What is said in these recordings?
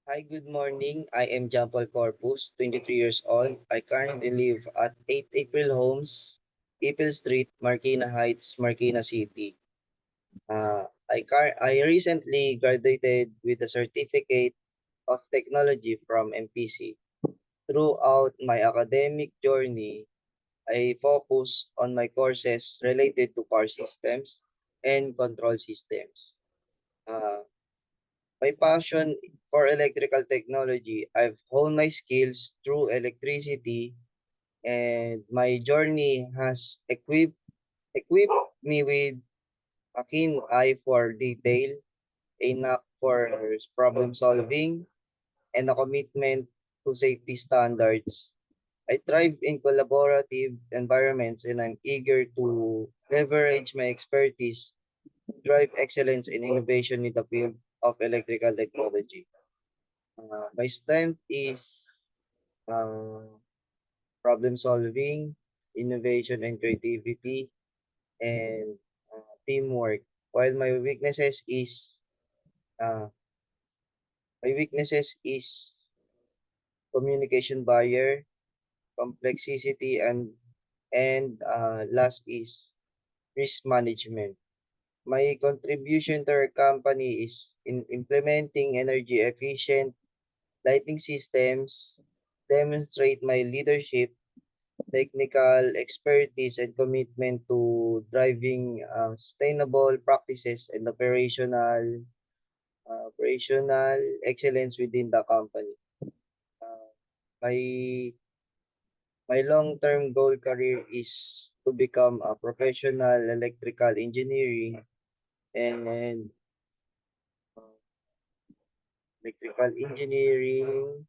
Hi, good morning. I am John Paul Corpus, 23 years old. I currently live at 8 April Homes, April Street, Marikina Heights, Marikina City. I recently graduated with a certificate of technology from MPC. Throughout my academic journey, I focus on my courses related to power systems and control systems. Uh, My passion for electrical technology, I've honed my skills through electricity, and my journey has equipped me with a keen eye for detail, a knack for problem solving, and a commitment to safety standards. I thrive in collaborative environments, and I'm eager to leverage my expertise to drive excellence and innovation in the field of electrical technology. My strength is uh, problem solving, innovation and creativity, and teamwork. While uh, my weaknesses is communication barrier, complexity, and last is risk management. My contribution to our company is in implementing energy efficient lighting systems, demonstrate my leadership, technical expertise, and commitment to driving sustainable practices and operational excellence within the company. Uh, my my long-term goal career is to become a professional electrical engineering and uh, electrical engineering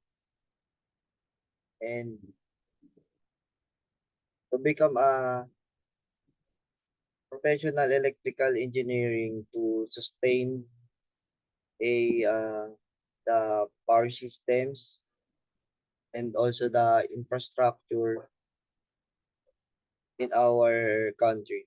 and to become a professional electrical engineering to sustain the power systems and also the infrastructure in our country.